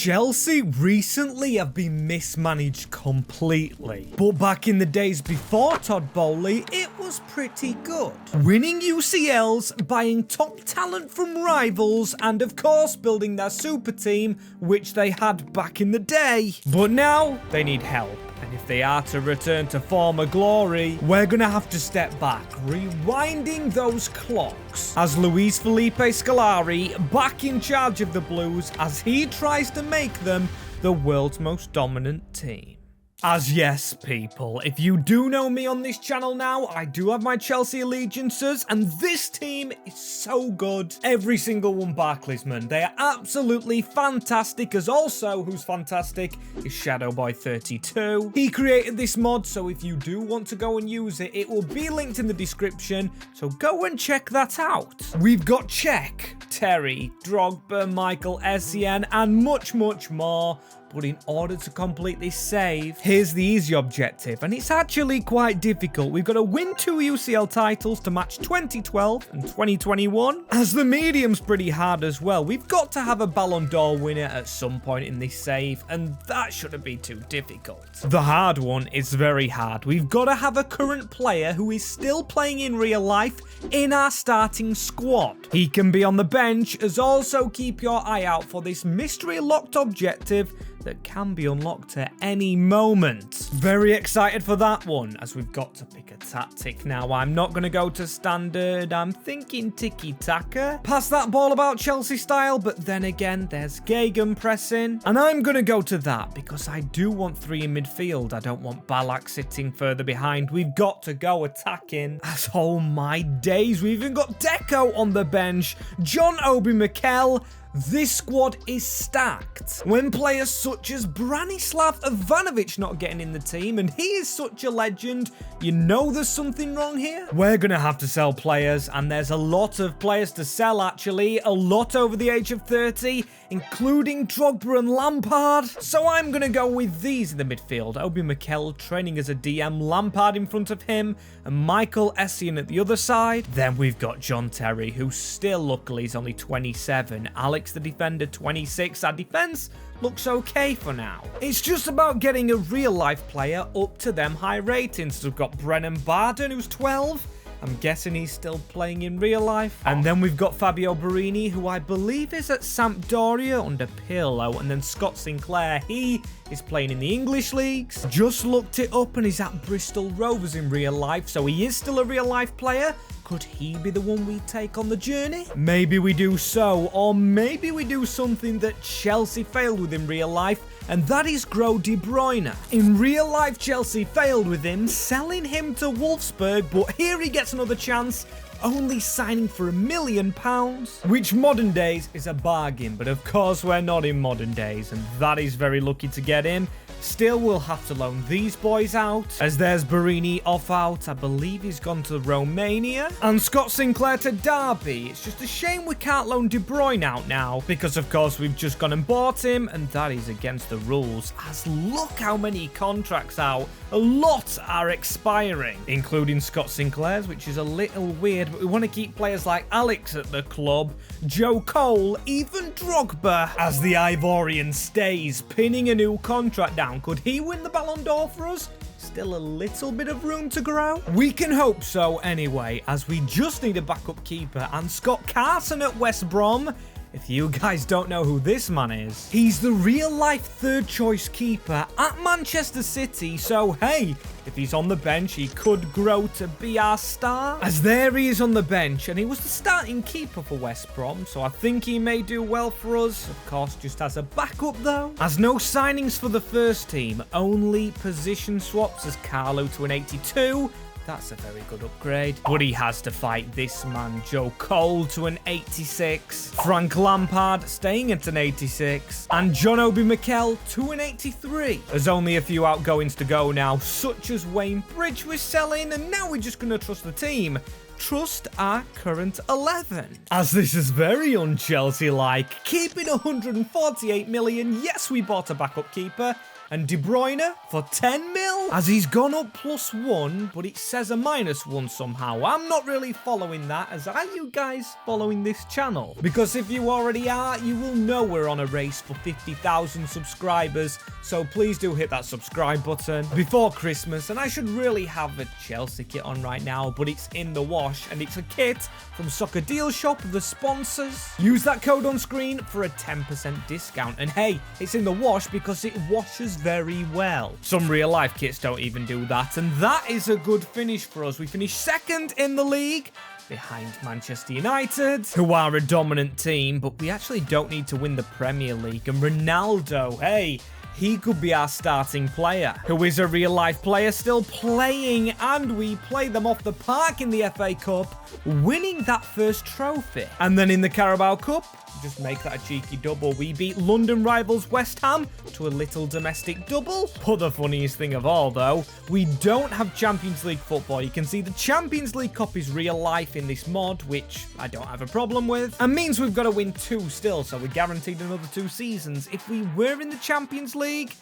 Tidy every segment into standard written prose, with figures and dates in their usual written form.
Chelsea recently have been mismanaged completely. But back in the days before Todd Bowley, it was pretty good. Winning UCLs, buying top talent from rivals, and of course building their super team, which they had back in the day. But now, they need help. And if they are to return to former glory, we're going to have to step back, rewinding those clocks, as Luis Felipe Scolari back in charge of the Blues as he tries to make them the world's most dominant team. As yes, people, if you do know me on this channel now, I do have my Chelsea allegiances, and this team is so good. Every single one Barclaysman. They are absolutely fantastic, as also, who's fantastic, is Shadowboy32. He created this mod, so if you do want to go and use it, it will be linked in the description, so go and check that out. We've got Cech, Terry, Drogba, Michael Essien, and much, much more. But in order to complete this save, here's the easy objective, and it's actually quite difficult. We've got to win 2 UCL titles to match 2012 and 2021. As the medium's pretty hard as well, we've got to have a Ballon d'Or winner at some point in this save, and that shouldn't be too difficult. The hard one is very hard. We've got to have a current player who is still playing in real life in our starting squad. He can be on the bench, as also keep your eye out for this mystery locked objective that can be unlocked at any moment. Very excited for that one, as we've got to pick a tactic now. I'm not going to go to standard. I'm thinking tiki-taka. Pass that ball about Chelsea style, but then again, there's gegenpressing. And I'm going to go to that because I do want 3 in midfield. I don't want Ballack sitting further behind. We've got to go attacking. As oh my days, we've even got Deco on the bench. John Obi Mikel. This squad is stacked. When players such as Branislav Ivanovic not getting in the team, and he is such a legend, you know there's something wrong here. We're going to have to sell players, and there's a lot of players to sell actually, a lot over the age of 30, including Drogba and Lampard. So I'm going to go with these in the midfield. Obi Mikel training as a DM, Lampard in front of him, and Michael Essien at the other side. Then we've got John Terry, who still luckily is only 27. Alex the defender, 26. Our defense looks okay for now. It's just about getting a real life player up to them high ratings. So we've got Brennan Barden, who's 12. I'm guessing he's still playing in real life. And then we've got Fabio Borini, who I believe is at Sampdoria under Pirlo. And then Scott Sinclair, he is playing in the English leagues. Just looked it up and he's at Bristol Rovers in real life. So he is still a real life player. Could he be the one we take on the journey? Maybe we do so, or maybe we do something that Chelsea failed with in real life, and that is grow De Bruyne. In real life, Chelsea failed with him, selling him to Wolfsburg, but here he gets another chance, only signing for £1 million, which modern days is a bargain, but of course we're not in modern days, and that is very lucky to get him. Still, we'll have to loan these boys out, as there's Borini off out. I believe he's gone to Romania. And Scott Sinclair to Derby. It's just a shame we can't loan De Bruyne out now, because of course we've just gone and bought him, and that is against the rules, as look how many contracts out. A lot are expiring, including Scott Sinclair's, which is a little weird, but we want to keep players like Alex at the club, Joe Cole, even Drogba, as the Ivorian stays, pinning a new contract down. Could he win the Ballon d'Or for us? Still a little bit of room to grow? We can hope so anyway, as we just need a backup keeper, and Scott Carson at West Brom. If you guys don't know who this man is, he's the real-life third-choice keeper at Manchester City, so hey, if he's on the bench, he could grow to be our star. As there he is on the bench, and he was the starting keeper for West Brom, so I think he may do well for us. Of course, just as a backup though. As no signings for the first team, only position swaps as Carlo to an 82. That's a very good upgrade. But he has to fight this man, Joe Cole, to an 86. Frank Lampard staying at an 86. And John Obi Mikel to an 83. There's only a few outgoings to go now, such as Wayne Bridge was selling, and now we're just going to trust the team trust our current 11. As this is very un-Chelsea-like, keeping 148 million, yes, we bought a backup keeper, and De Bruyne for 10 mil, as he's gone up +1, but it says a -1 somehow. I'm not really following that, as are you guys following this channel? Because if you already are, you will know we're on a race for 50,000 subscribers, so please do hit that subscribe button before Christmas. And I should really have a Chelsea kit on right now, but it's in the wash, and it's a kit from Soccer Deal Shop, the sponsors. Use that code on screen for a 10% discount, and hey, it's in the wash because it washes very well. Some real life kits don't even do that, and that is a good finish for us. We finished second in the league, behind Manchester United, who are a dominant team, but we actually don't need to win the Premier League. And Ronaldo, hey, he could be our starting player, who is a real life player still playing, and we play them off the park in the FA Cup, winning that first trophy. And then in the Carabao Cup, just make that a cheeky double. We beat London rivals West Ham to a little domestic double. But the funniest thing of all, though, we don't have Champions League football. You can see the Champions League Cup is real life in this mod, which I don't have a problem with, and means we've got to win 2 still, so we're guaranteed another 2 seasons. If we were in the Champions League,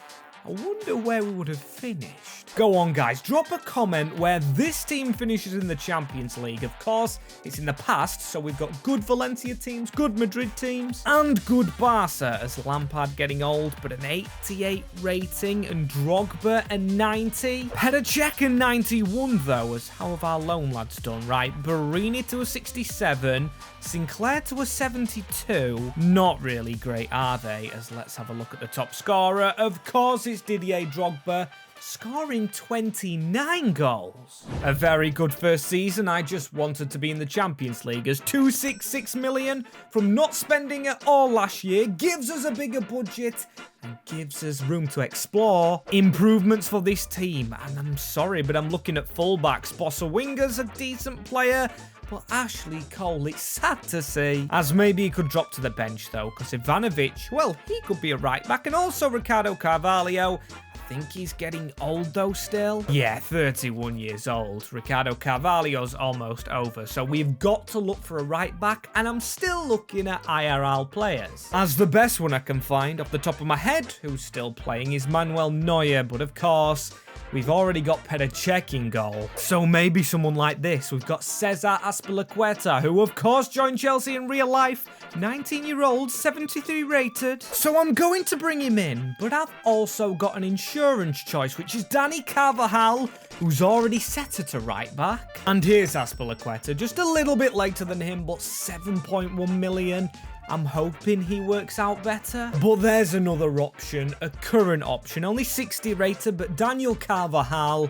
I wonder where we would have finished. Go on, guys, drop a comment where this team finishes in the Champions League. Of course, it's in the past, so we've got good Valencia teams, good Madrid teams, and good Barca, as Lampard getting old, but an 88 rating, and Drogba a 90. Petr Cech a 91, though, as how have our loan lads done, right? Barini to a 67, Sinclair to a 72. Not really great, are they? As let's have a look at the top scorer. Of course, it's Didier Drogba, scoring 29 goals. A very good first season. I just wanted to be in the Champions League, as 266 million from not spending it all last year gives us a bigger budget and gives us room to explore improvements for this team. And I'm sorry, but I'm looking at fullbacks. Bossa Winger's a decent player, but Ashley Cole, it's sad to see. As maybe he could drop to the bench, though, because Ivanovic, well, he could be a right back. And also Ricardo Carvalho. I think he's getting old, though, still. Yeah, 31 years old. Ricardo Carvalho's almost over, so we've got to look for a right back, and I'm still looking at IRL players. As the best one I can find off the top of my head, who's still playing, is Manuel Neuer, but of course, we've already got Petr Cech in goal. So maybe someone like this. We've got Cesar Azpilicueta, who of course joined Chelsea in real life. 19-year-old, 73 rated. So I'm going to bring him in, but I've also got an insurance choice, which is Dani Carvajal, who's already set at a right back. And here's Azpilicueta, just a little bit later than him, but 7.1 million. I'm hoping he works out better. But there's another option, a current option, only 60 rated, but Daniel Carvajal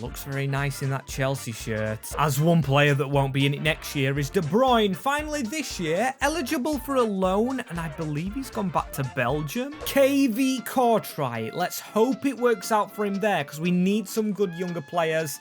looks very nice in that Chelsea shirt. As one player that won't be in it next year is De Bruyne, finally this year, eligible for a loan, and I believe he's gone back to Belgium. KV Courtrai, let's hope it works out for him there, because we need some good younger players,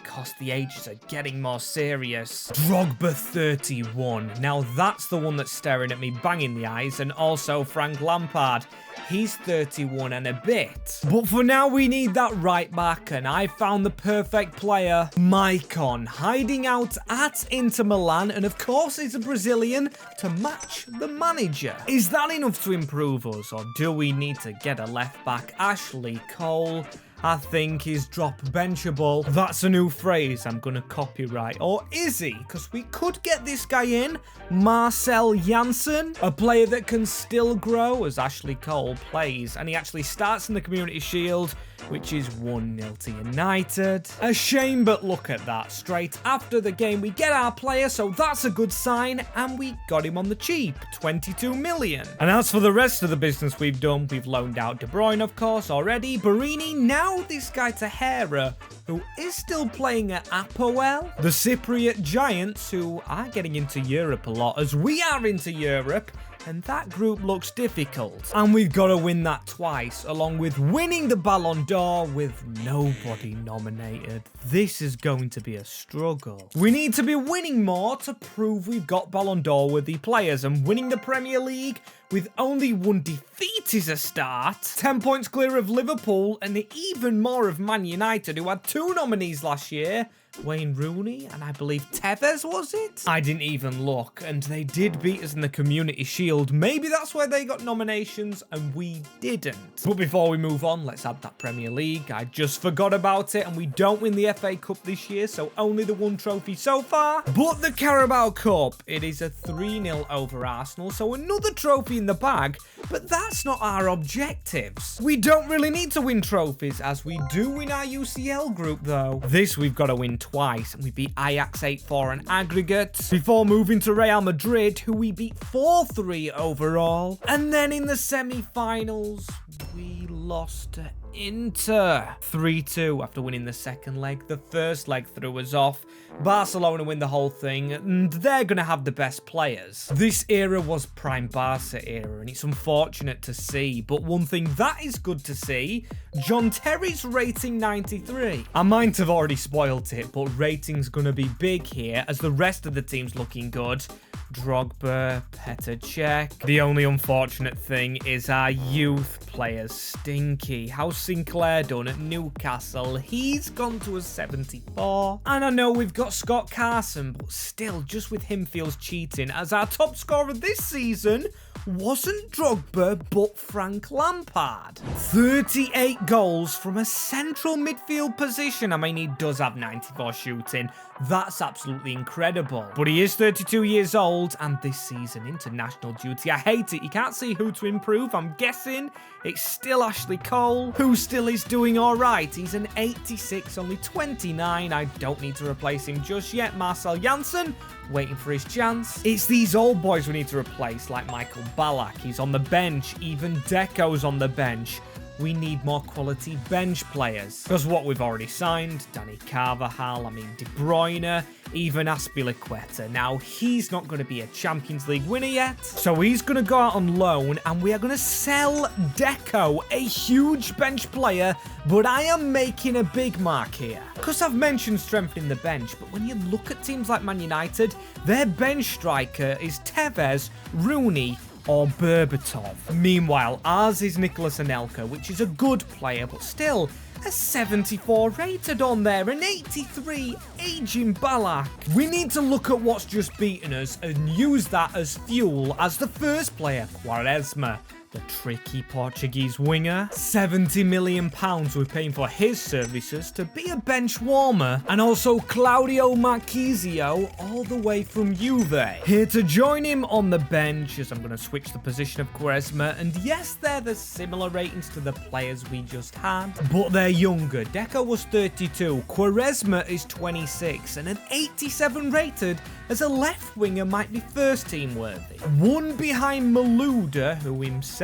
because the ages are getting more serious. Drogba 31. Now that's the one that's staring at me bang in the eyes, and also Frank Lampard. He's 31 and a bit. But for now, we need that right back, and I found the perfect player, Maicon, hiding out at Inter Milan, and of course he's a Brazilian to match the manager. Is that enough to improve us, or do we need to get a left back? Ashley Cole, I think, is drop benchable. That's a new phrase I'm gonna copyright. Or is he? Because we could get this guy in. Marcel Janssen, a player that can still grow as Ashley Cole plays. And he actually starts in the Community Shield, which is 1-0 to United. A shame, but look at that. Straight after the game, we get our player, so that's a good sign. And we got him on the cheap, 22 million. And as for the rest of the business we've done, we've loaned out De Bruyne, of course, already. Barini, now this guy Tahera, who is still playing at Apoel. The Cypriot Giants, who are getting into Europe a lot, as we are into Europe. And that group looks difficult. And we've got to win that twice, along with winning the Ballon d'Or with nobody nominated. This is going to be a struggle. We need to be winning more to prove we've got Ballon d'Or worthy players, and winning the Premier League with only 1 defeat is a start. 10 points clear of Liverpool, and even more of Man United, who had 2 nominees last year. Wayne Rooney, and I believe Tevez, was it? I didn't even look, and they did beat us in the Community Shield. Maybe that's why they got nominations and we didn't. But before we move on, let's add that Premier League. I just forgot about it, and we don't win the FA Cup this year, so only the one trophy so far. But the Carabao Cup, it is a 3-0 over Arsenal, so another trophy in the bag, but that's not our objectives. We don't really need to win trophies, as we do win our UCL group though. This we've got to win twice, and we beat Ajax 8-4 on aggregate, before moving to Real Madrid, who we beat 4-3 overall. And then in the semi-finals, we lost to Inter 3-2 after winning the second leg. The first leg threw us off. Barcelona win the whole thing, and they're going to have the best players. This era was prime Barca era, and it's unfortunate to see, but one thing that is good to see, John Terry's rating 93. I might have already spoiled it, but rating's going to be big here, as the rest of the team's looking good. Drogba, Petr Cech. The only unfortunate thing is our youth players stinky. How's Sinclair done at Newcastle? He's gone to a 74. And I know we've got Scott Carson, but still, just with him feels cheating, as our top scorer this season wasn't Drogba, but Frank Lampard. 38 goals from a central midfield position. I mean, he does have 94 shooting. That's absolutely incredible. But he is 32 years old, and this season, international duty. I hate it. You can't see who to improve. I'm guessing it's still Ashley Cole, who still is doing all right. He's an 86, only 29. I don't need to replace him just yet. Marcel Janssen, waiting for his chance. It's these old boys we need to replace, like Michael Ballack. He's on the bench. Even Deco's on the bench. We need more quality bench players. Because what we've already signed, Danny Carvajal, I mean De Bruyne, even Azpilicueta. Now, he's not going to be a Champions League winner yet, so he's going to go out on loan, and we are going to sell Deco, a huge bench player, but I am making a big mark here. Because I've mentioned strengthening the bench, but when you look at teams like Man United, their bench striker is Tevez, Rooney, or Berbatov. Meanwhile, ours is Nicolas Anelka, which is a good player, but still a 74 rated on there, an 83 aging Ballack. We need to look at what's just beaten us and use that as fuel, as the first player, Quaresma, the tricky Portuguese winger. £70 million we're paying for his services to be a bench warmer. And also Claudio Marchisio, all the way from Juve, here to join him on the bench, as I'm going to switch the position of Quaresma. And yes, they're the similar ratings to the players we just had, but they're younger. Deco was 32, Quaresma is 26, and an 87 rated as a left winger might be first team worthy. One behind Malouda, who himself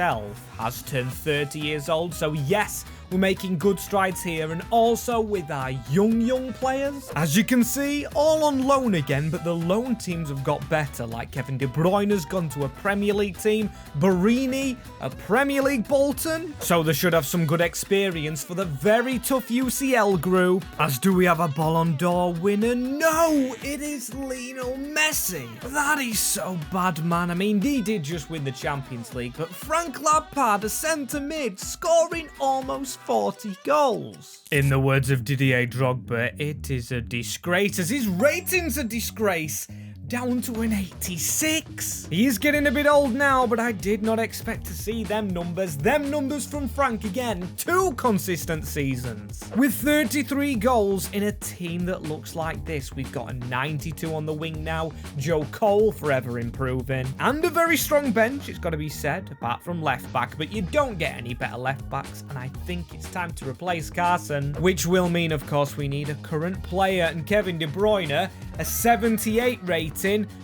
has turned 30 years old, so yes, we're making good strides here, and also with our young players. As you can see, all on loan again, but the loan teams have got better, like Kevin De Bruyne's gone to a Premier League team, Barini, a Premier League Bolton, so they should have some good experience for the very tough UCL group. As do we have a Ballon d'Or winner? No, it is Lionel Messi. That is so bad, man. I mean, he did just win the Champions League, but Frank Lampard, a centre mid, scoring almost 40 goals. In the words of Didier Drogba, it is a disgrace, as his rating's a disgrace. Down to an 86. He is getting a bit old now, but I did not expect to see them numbers. Them numbers from Frank again. 2 consistent seasons. With 33 goals in a team that looks like this. We've got a 92 on the wing now. Joe Cole forever improving. And a very strong bench, it's got to be said, apart from left back. But you don't get any better left backs, and I think it's time to replace Carson. Which will mean, of course, we need a current player, and Kevin De Bruyne, a 78 rating.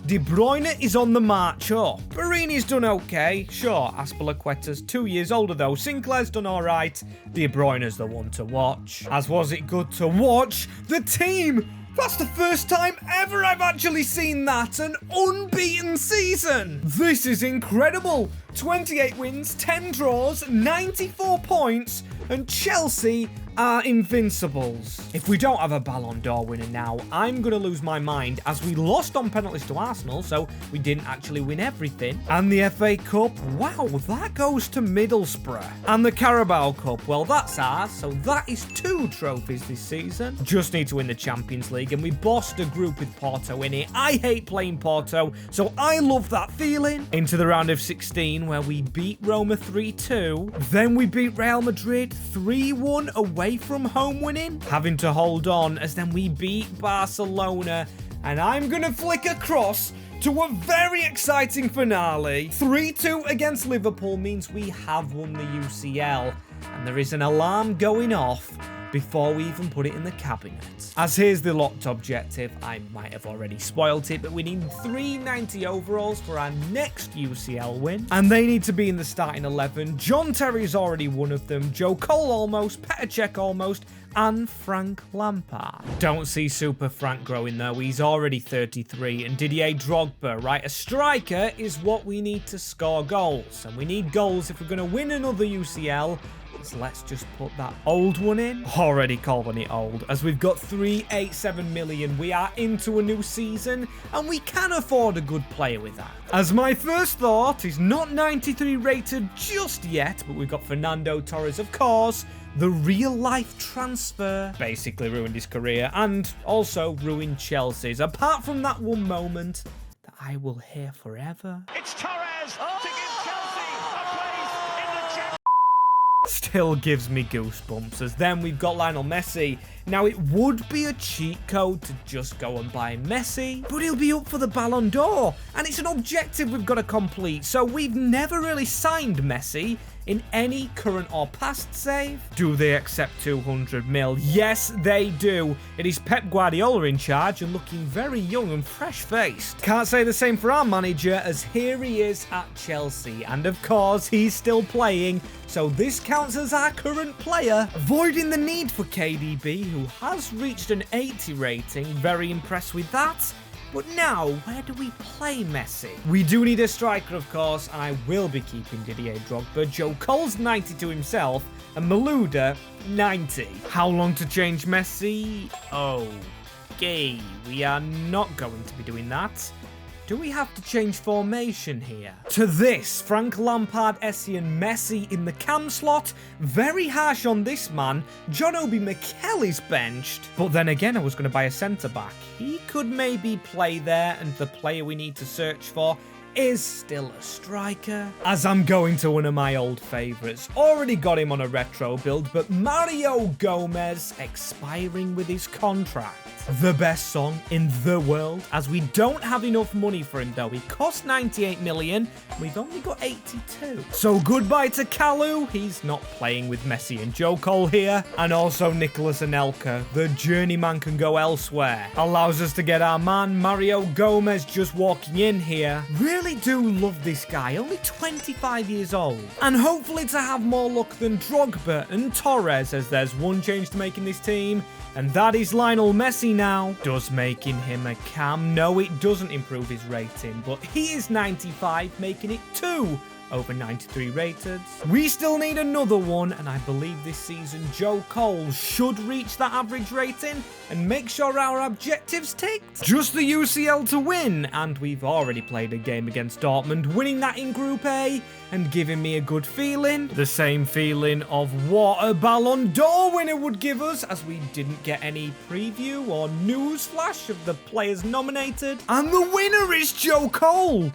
De Bruyne is on the march up. Barini's done okay. Sure, Azpilicueta's 2 years older though. Sinclair's done alright. De Bruyne's the one to watch. As was it good to watch the team. That's the first time ever I've actually seen that. An unbeaten season. This is incredible. 28 wins, 10 draws, 94 points, and Chelsea are invincibles. If we don't have a Ballon d'Or winner now, I'm going to lose my mind, as we lost on penalties to Arsenal, so we didn't actually win everything. And the FA Cup, wow, that goes to Middlesbrough. And the Carabao Cup, well, that's ours, so that is 2 trophies this season. Just need to win the Champions League, and we bossed a group with Porto in it. I hate playing Porto, so I love that feeling. Into the round of 16, where we beat Roma 3-2. Then we beat Real Madrid 3-1 away from home winning, having to hold on, as then we beat Barcelona. And I'm going to flick across to a very exciting finale. 3-2 against Liverpool means we have won the UCL. And there is an alarm going off before we even put it in the cabinet. As here's the locked objective. I might have already spoilt it, but we need 390 overalls for our next UCL win. And they need to be in the starting 11. John Terry's already one of them. Joe Cole almost, Petr Cech almost, and Frank Lampard. Don't see Super Frank growing though. He's already 33. And Didier Drogba, right? A striker is what we need to score goals. And we need goals if we're going to win another UCL. So let's just put that old one in. Already calling it old, as we've got 387 million. We are into a new season, and we can afford a good player with that. As my first thought is not 93 rated just yet, but we've got Fernando Torres, of course. The real-life transfer basically ruined his career, and also ruined Chelsea's. Apart from that one moment that I will hear forever. It's Torres to give Chelsea a place in the Champions. Still gives me goosebumps, as then we've got Lionel Messi. Now, it would be a cheat code to just go and buy Messi, but he'll be up for the Ballon d'Or, and it's an objective we've got to complete, so we've never really signed Messi in any current or past save. Do they accept 200 mil? Yes, they do. It is Pep Guardiola in charge and looking very young and fresh-faced. Can't say the same for our manager, as here he is at Chelsea, and of course, he's still playing, so this counts as our current player, avoiding the need for KDB, who has reached an 80 rating. Very impressed with that. But now, where do we play Messi? We do need a striker, of course, and I will be keeping Didier Drogba. Joe Cole's 92 himself, and Malouda, 90. How long to change Messi? Okay, we are not going to be doing that. Do we have to change formation here? To this, Frank Lampard, Essie and Messi in the cam slot. Very harsh on this man. John Obi Mikel is benched. But then again, I was going to buy a centre-back. He could maybe play there, and the player we need to search for is still a striker. As I'm going to one of my old favourites. Already got him on a retro build, but Mario Gomez expiring with his contract. The best song in the world, as we don't have enough money for him though. He cost 98 million, we've only got 82. So goodbye to Kalu, he's not playing with Messi and Joe Cole here. And also Nicolas Anelka, the journeyman can go elsewhere. Allows us to get our man Mario Gomez just walking in here. Really do love this guy, only 25 years old. And hopefully to have more luck than Drogba and Torres, as there's one change to make in this team. And that is Lionel Messi now. Does making him a cam? No, it doesn't improve his rating, but he is 95, making it 2 over 93 rated. We still need another one, and I believe this season Joe Cole should reach that average rating and make sure our objectives ticked. Just the UCL to win, and we've already played a game against Dortmund, winning that in Group A and giving me a good feeling. The same feeling of what a Ballon d'Or winner would give us, as we didn't get any preview or news flash of the players nominated. And the winner is Joe Cole.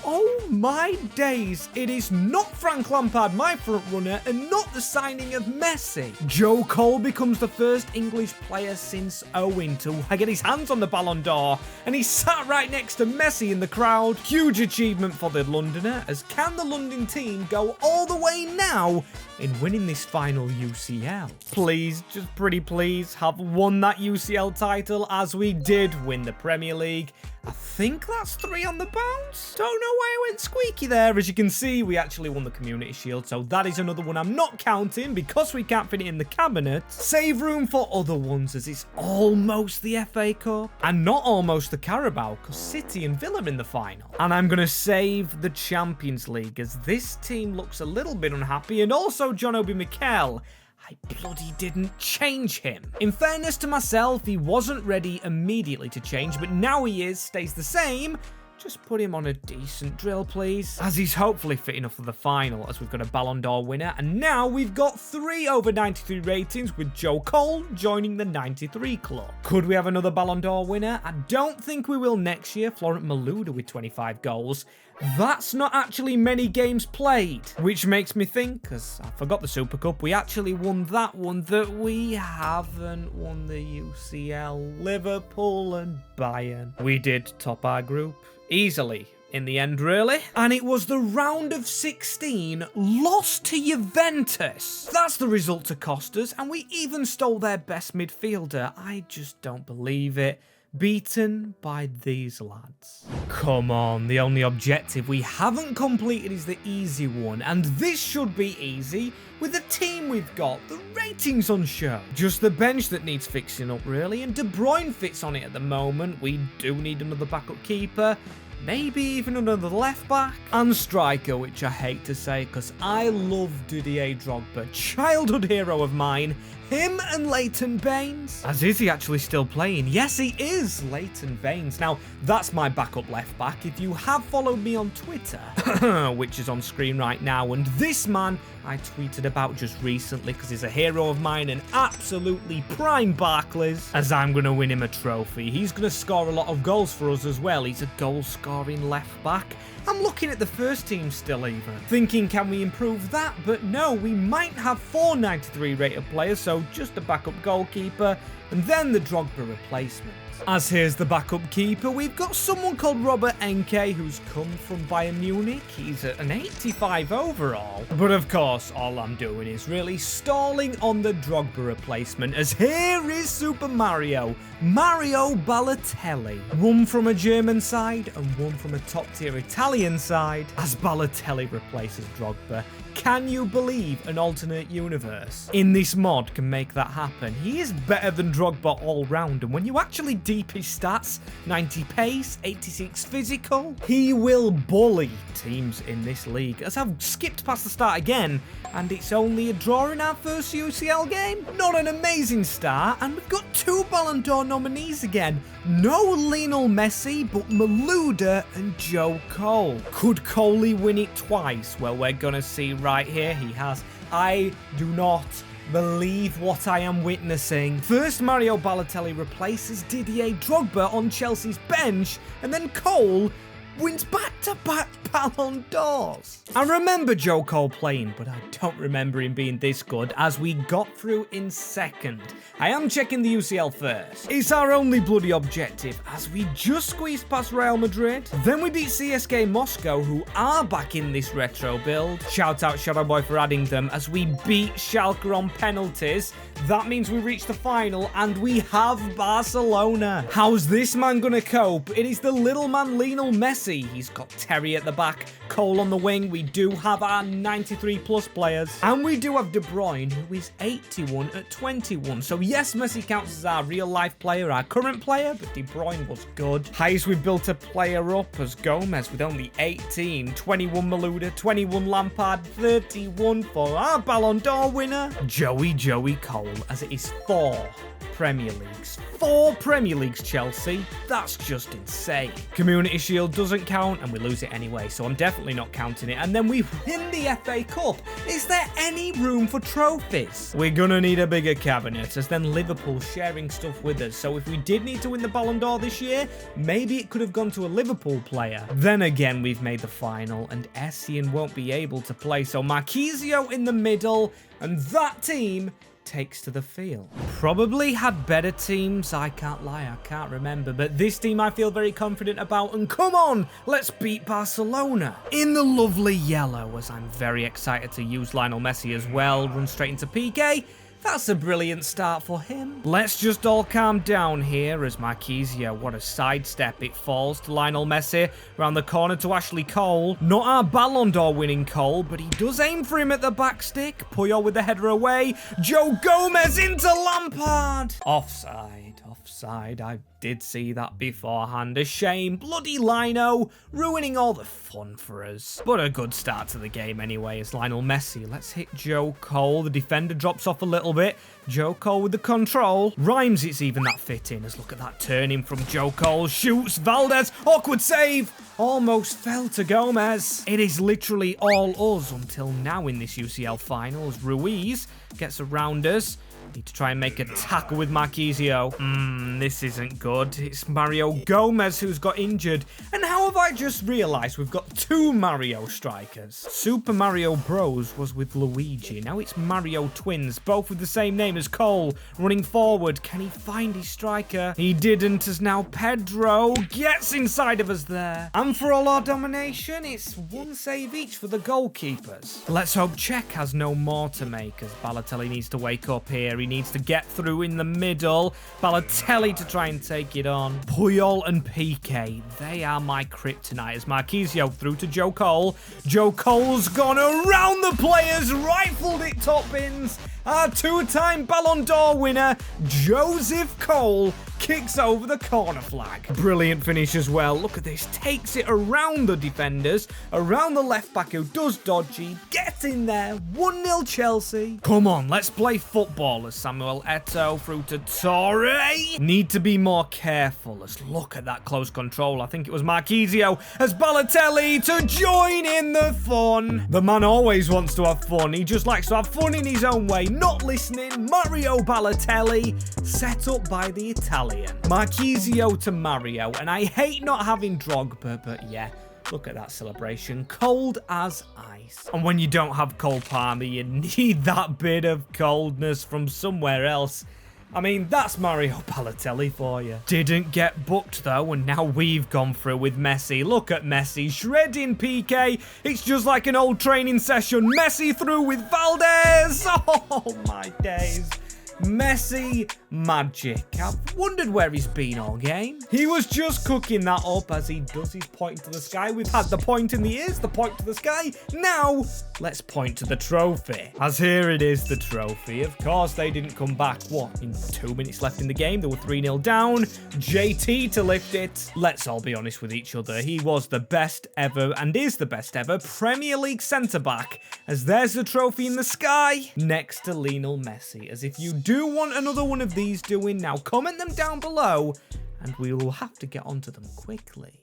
Oh my days, it is not Frank Lampard, my front runner, and not the signing of Messi. Joe Cole becomes the first English player since Owen to get his hands on the Ballon d'Or, and he sat right next to Messi in the crowd. Huge achievement for the Londoner, as can the London team go all the way now in winning this final UCL? Please, just pretty please, have won that UCL title, as we did win the Premier League. I think that's 3 on the bounce. Don't know why I went squeaky there. As you can see, we actually won the Community Shield, so that is another one I'm not counting because we can't fit it in the cabinet. Save room for other ones, as it's almost the FA Cup. And not almost the Carabao, because City and Villa are in the final. And I'm going to save the Champions League, as this team looks a little bit unhappy, and also John Obi Mikel I bloody didn't change him. In fairness to myself, he wasn't ready immediately to change, but now he is, stays the same. Just put him on a decent drill, please, as he's hopefully fit enough for the final, as we've got a Ballon d'Or winner, and now we've got 3 over 93 ratings, with Joe Cole joining the 93 club. Could we have another Ballon d'Or winner? I don't think we will next year. Florent Malouda with 25 goals. That's not actually many games played, which makes me think, because I forgot the Super Cup, we actually won that one, that we haven't won the UCL. Liverpool and Bayern. We did top our group easily in the end, really. And it was the round of 16 lost to Juventus. That's the result to cost us, and we even stole their best midfielder. I just don't believe it. Beaten by these lads. Come on, the only objective we haven't completed is the easy one, and this should be easy with the team we've got. The ratings on show. Just the bench that needs fixing up, really, and De Bruyne fits on it at the moment. We do need another backup keeper. Maybe even another left back and striker, which I hate to say because I love Didier Drogba, childhood hero of mine. Him and Leighton Baines. As is he actually still playing? Yes, he is, Leighton Baines. Now, that's my backup left back. If you have followed me on Twitter, which is on screen right now, and this man I tweeted about just recently because he's a hero of mine and absolutely prime Barclays, as I'm going to win him a trophy. He's going to score a lot of goals for us as well. He's a goal-scoring left back. I'm looking at the first team still even, thinking can we improve that? But no, we might have 4 93 rated players, so just a backup goalkeeper and then the Drogba replacement. As here's the backup keeper, we've got someone called Robert Enke who's come from Bayern Munich. He's at an 85 overall. But of course, all I'm doing is really stalling on the Drogba replacement, as here is Super Mario Balotelli. One from a German side and one from a top-tier Italian side, as Balotelli replaces Drogba. Can you believe an alternate universe in this mod can make that happen? He is better than Drogba all round, and when you actually deep his stats, 90 pace, 86 physical, he will bully teams in this league. As I've skipped past the start again, and it's only a draw in our first UCL game. Not an amazing start, and we've got 2 Ballon d'Or nominees again. No Lionel Messi, but Malouda and Joe Cole. Could Coley win it twice? Well, we're gonna see right here. He has. I do not believe what I am witnessing. First, Mario Balotelli replaces Didier Drogba on Chelsea's bench, and then Cole wins back-to-back Ballon d'Ors. I remember Joe Cole playing, but I don't remember him being this good, as we got through in second. I am checking the UCL first. It's our only bloody objective, as we just squeezed past Real Madrid. Then we beat CSKA Moscow, who are back in this retro build. Shout out Shadow Boy for adding them, as we beat Schalke on penalties. That means we reach the final, and we have Barcelona. How's this man gonna cope? It is the little man Lionel Messi. He's got Terry at the back, Cole on the wing. We do have our 93 plus players, and we do have De Bruyne, who is 81 at 21. So yes, Messi counts as our real life player, our current player, but De Bruyne was good. Highest we've built a player up as Gomez with only 18, 21 Malouda, 21 Lampard, 31 for our Ballon d'Or winner, Joey Cole, as it is 4 Premier Leagues. 4 Premier Leagues, Chelsea. That's just insane. Community Shield doesn't count, and we lose it anyway, so I'm definitely not counting it. And then we win the FA Cup. Is there any room for trophies? We're gonna need a bigger cabinet, as then Liverpool sharing stuff with us. So if we did need to win the Ballon d'Or this year, maybe it could have gone to a Liverpool player. Then again, we've made the final, and Essien won't be able to play, so Marquisio in the middle, and that team takes to the field. Probably had better teams, I can't lie, I can't remember, but this team I feel very confident about, and come on, let's beat Barcelona in the lovely yellow, as I'm very excited to use Lionel Messi as well. Run straight into PK, That's a brilliant start for him. Let's just all calm down here as Marquisio, what a sidestep. It falls to Lionel Messi. Around the corner to Ashley Cole. Not our Ballon d'Or winning Cole, but he does aim for him at the back stick. Puyol with the header away. Joe Gomez into Lampard. Offside, offside. I did see that beforehand. A shame. Bloody Lino ruining all the fun for us. But a good start to the game anyway as Lionel Messi. Let's hit Joe Cole. The defender drops off a little bit. Joe Cole with the control. Rhymes it's even that fitting as look at that turning from Joe Cole. Shoots Valdez. Awkward save. Almost fell to Gomez. It is literally all us until now in this UCL final as Ruiz gets around us. Need to try and make a tackle with Marquisio. This isn't good. It's Mario Gomez who's got injured. And how have I just realised we've got two Mario strikers? Super Mario Bros was with Luigi. Now it's Mario Twins, both with the same name as Cole. Running forward. Can he find his striker? He didn't, as now Pedro gets inside of us there. And for all our domination, it's one save each for the goalkeepers. Let's hope Czech has no more to make as Balotelli needs to wake up here. He needs to get through in the middle. Balotelli to try and take it on. Puyol and Piqué, they are my kryptonite as Marquisio through to Joe Cole. Joe Cole's gone around the players, rifled it top bins. Our two-time Ballon d'Or winner, Joseph Cole, kicks over the corner flag. Brilliant finish as well. Look at this. Takes it around the defenders, around the left back who does dodgy. Get in there. 1-0 Chelsea. Come on, let's play football as Samuel Eto'o through to Torre. Need to be more careful as look at that close control. I think it was Marquisio as Balotelli to join in the fun. The man always wants to have fun. He just likes to have fun in his own way. Not listening. Mario Balotelli set up by the Italian. Marquisio to Mario, and I hate not having Drogba, but yeah, look at that celebration. Cold as ice. And when you don't have Cole Palmer, you need that bit of coldness from somewhere else. I mean, that's Mario Balotelli for you. Didn't get booked though, and now we've gone through with Messi. Look at Messi shredding Piqué. It's just like an old training session. Messi through with Valdez. Oh my days. Messi magic. I've wondered where he's been all game. He was just cooking that up as he does his point to the sky. We've had the point in the ears, the point to the sky. Now, let's point to the trophy. As here it is, the trophy. Of course, they didn't come back. What? In 2 minutes left in the game, they were 3-0 down. JT to lift it. Let's all be honest with each other. He was the best ever and is the best ever Premier League centre-back. As there's the trophy in the sky next to Lionel Messi. As if you do want another one of these doing now, comment them down below and we will have to get onto them quickly.